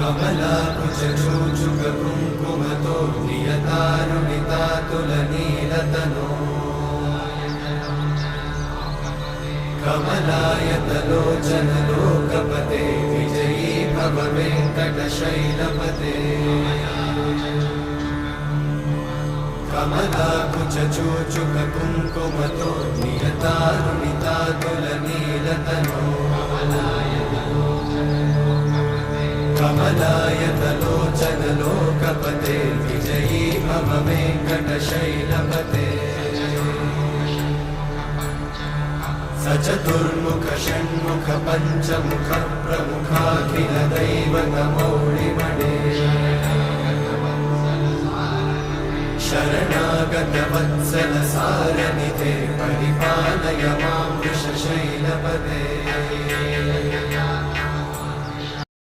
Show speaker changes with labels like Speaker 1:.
Speaker 1: कमलाकुचूचुककुङ्कुमतो नियतारुणितातुलनीलतनो कमलायतलोचनलोकपते विजयी भव वेङ्कटशैलपते कमलाकुचूचुककुङ्कुमतो नियतारुणितातुलनीलतनो कमलायतलोचनलोकपते विजयी भव वेङ्कटशैलपते सचतुर्मुख षण्मुख पञ्चमुख प्रमुखाखिलदैवतमौलिमणे शरणागतवत्सल सार